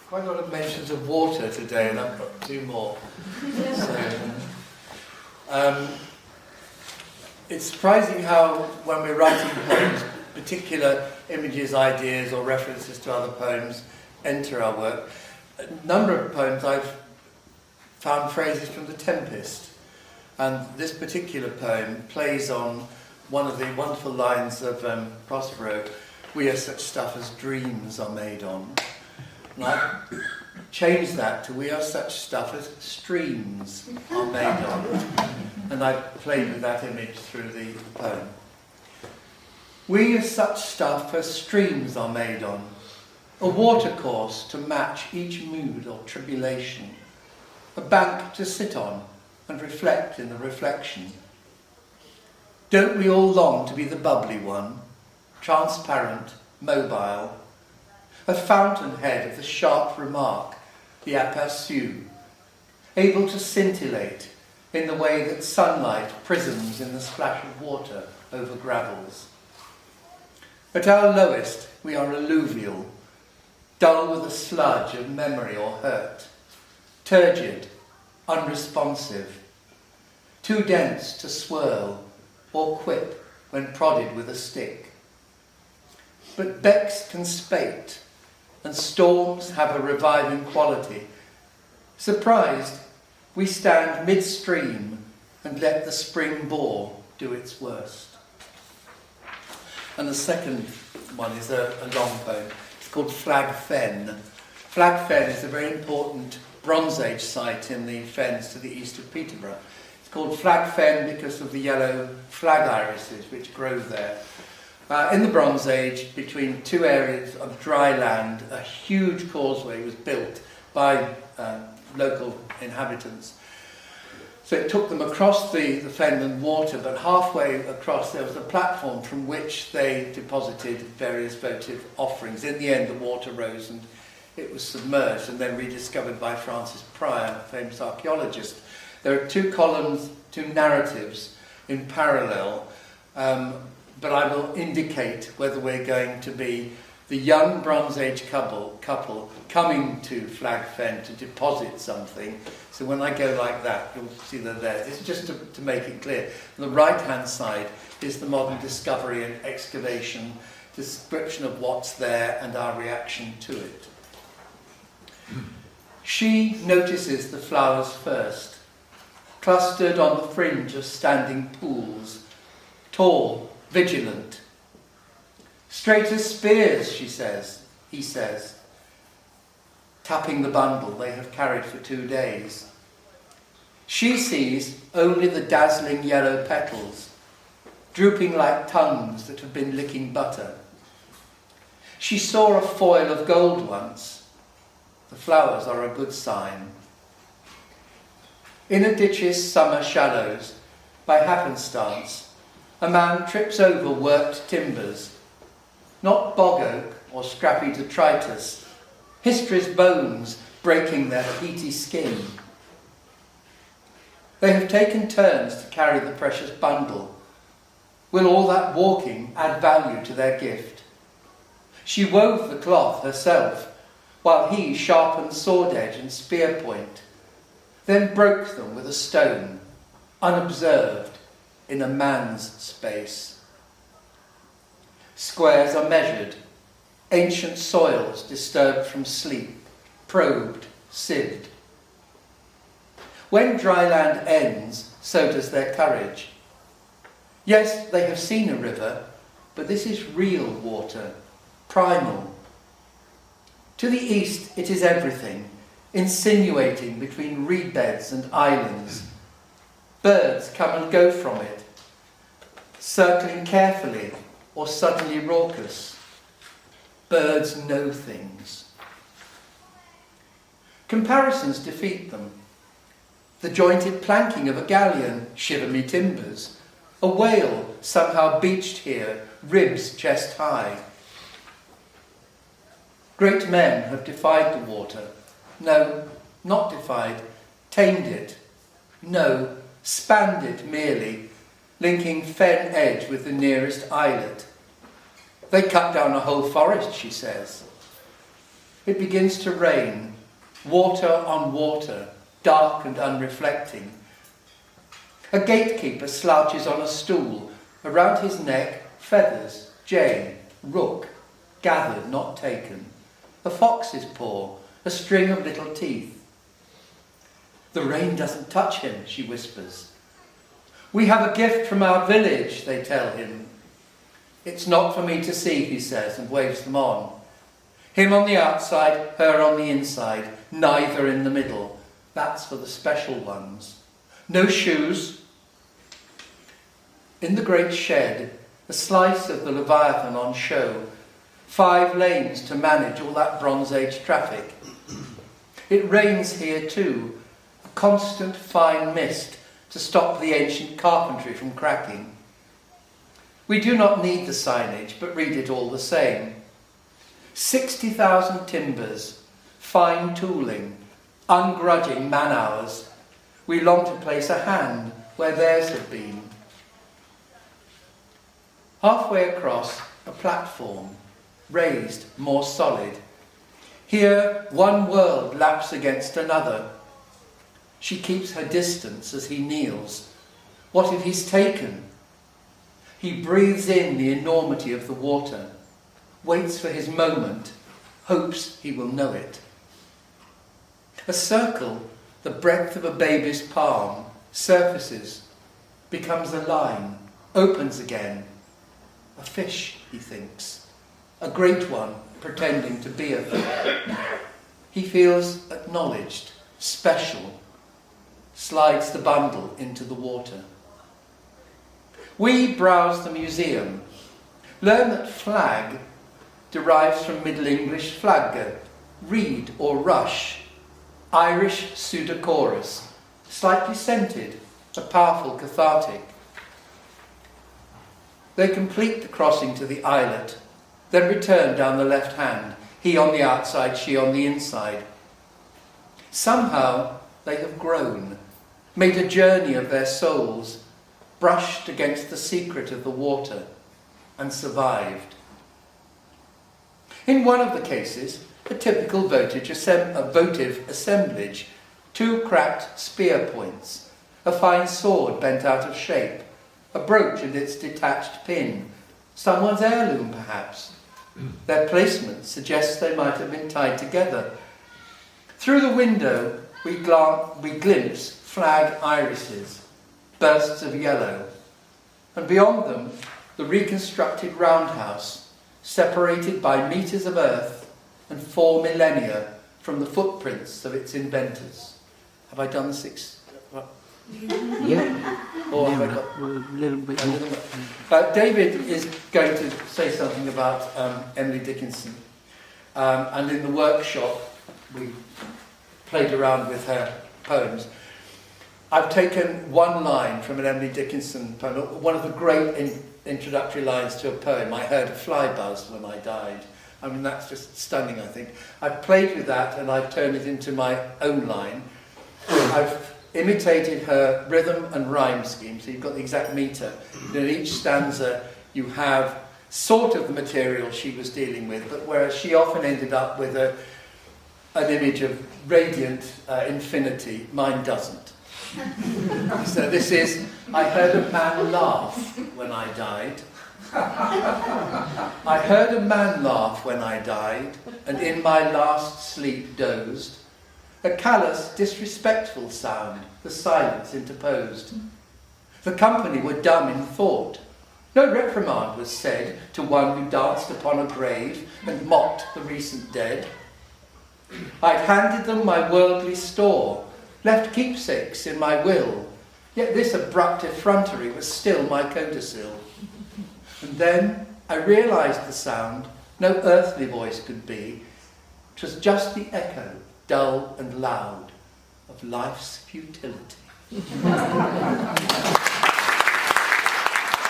quite a lot of mentions of water today, and I've got two more. So, it's surprising how, when we're writing poems, particular images, ideas, or references to other poems enter our work. A number of poems I've found phrases from The Tempest, and this particular poem plays on one of the wonderful lines of Prospero, "We are such stuff as dreams are made on." And I changed that to "We are such stuff as streams are made on." And I played with that image through the poem. We are such stuff as streams are made on, a watercourse to match each mood or tribulation, a bank to sit on and reflect in the reflection. Don't we all long to be the bubbly one, transparent, mobile, a fountainhead of the sharp remark, the aperçu, able to scintillate in the way that sunlight prisms in the splash of water over gravels? At our lowest, we are alluvial, dull with a sludge of memory or hurt, turgid, unresponsive, too dense to swirl or quip when prodded with a stick. But becks can spate, and storms have a reviving quality. Surprised, we stand midstream and let the spring bore do its worst. And the second one is a long poem. It's called Flag Fen. Flag Fen is a very important Bronze Age site in the fens to the east of Peterborough. It's called Flag Fen because of the yellow flag irises which grow there. In the Bronze Age, between two areas of dry land, a huge causeway was built by local inhabitants. So it took them across the fenland water, but halfway across there was a platform from which they deposited various votive offerings. In the end, the water rose and it was submerged and then rediscovered by Francis Pryor, a famous archaeologist. There are two columns, two narratives in parallel, but I will indicate whether we're going to be the young Bronze Age couple coming to Flag Fen to deposit something. So when I go like that, you'll see they're there. This is just to make it clear. On the right-hand side is the modern discovery and excavation, description of what's there and our reaction to it. She notices the flowers first, clustered on the fringe of standing pools, tall, vigilant. Straight as spears, she says, he says, tapping the bundle they have carried for 2 days. She sees only the dazzling yellow petals, drooping like tongues that have been licking butter. She saw a foil of gold once. The flowers are a good sign. In a ditch's summer shallows, by happenstance, a man trips over worked timbers, not bog oak or scrappy detritus, history's bones breaking their peaty skin. They have taken turns to carry the precious bundle. Will all that walking add value to their gift? She wove the cloth herself, while he sharpened sword edge and spear point, then broke them with a stone, unobserved, in a man's space. Squares are measured, ancient soils disturbed from sleep, probed, sieved. When dry land ends, so does their courage. Yes, they have seen a river, but this is real water, primal. To the east it is everything, insinuating between reed beds and islands. Birds come and go from it, circling carefully or suddenly raucous. Birds know things. Comparisons defeat them. The jointed planking of a galleon, shiver me timbers. A whale somehow beached here, ribs chest high. Great men have defied the water. No, not defied, tamed it. No, spanned it merely, linking fen edge with the nearest islet. They cut down a whole forest, she says. It begins to rain, water on water, dark and unreflecting. A gatekeeper slouches on a stool, around his neck feathers, jay, rook, gathered, not taken. A fox's paw, a string of little teeth. The rain doesn't touch him, she whispers. We have a gift from our village, they tell him. It's not for me to see, he says, and waves them on. Him on the outside, her on the inside, neither in the middle. That's for the special ones. No shoes. In the great shed, a slice of the Leviathan on show. 5 lanes to manage all that Bronze Age traffic. It rains here too, a constant fine mist to stop the ancient carpentry from cracking. We do not need the signage, but read it all the same. 60,000 timbers, fine tooling, ungrudging man-hours. We long to place a hand where theirs have been. Halfway across, a platform, raised, more solid. Here, one world laps against another. She keeps her distance as he kneels. What if he's taken? He breathes in the enormity of the water, waits for his moment, hopes he will know it. A circle, the breadth of a baby's palm, surfaces, becomes a line, opens again. A fish, he thinks, a great one pretending to be a fish. He feels acknowledged, special, slides the bundle into the water. We browse the museum, learn that flag derives from Middle English flagge, reed or rush, Irish pseudochorus, slightly scented, a powerful cathartic. They complete the crossing to the islet, then return down the left hand, he on the outside, she on the inside. Somehow they have grown, made a journey of their souls, brushed against the secret of the water, and survived. In one of the cases, a typical votive assemblage, 2 cracked spear points, a fine sword bent out of shape, a brooch and its detached pin, someone's heirloom perhaps. Their placement suggests they might have been tied together. Through the window we glimpse flag irises, bursts of yellow, and beyond them the reconstructed roundhouse, separated by metres of earth and 4 millennia from the footprints of its inventors. Have I done the 6? Yeah. Or have I got a little bit. David is going to say something about Emily Dickinson. And in the workshop, we played around with her poems. I've taken one line from an Emily Dickinson poem, one of the great introductory lines to a poem. I heard a fly buzz when I died. I mean, that's just stunning, I think. I've played with that and I've turned it into my own line. I've imitated her rhythm and rhyme scheme, so you've got the exact metre. In each stanza you have sort of the material she was dealing with, but whereas she often ended up with an image of radiant infinity, mine doesn't. So this is, I heard a man laugh when I died. I heard a man laugh when I died, and in my last sleep dozed. A callous, disrespectful sound, the silence interposed. The company were dumb in thought. No reprimand was said to one who danced upon a grave and mocked the recent dead. I'd handed them my worldly store, left keepsakes in my will, yet this abrupt effrontery was still my codicil. And then I realised the sound no earthly voice could be. 'Twas just the echo, dull and loud, of life's futility.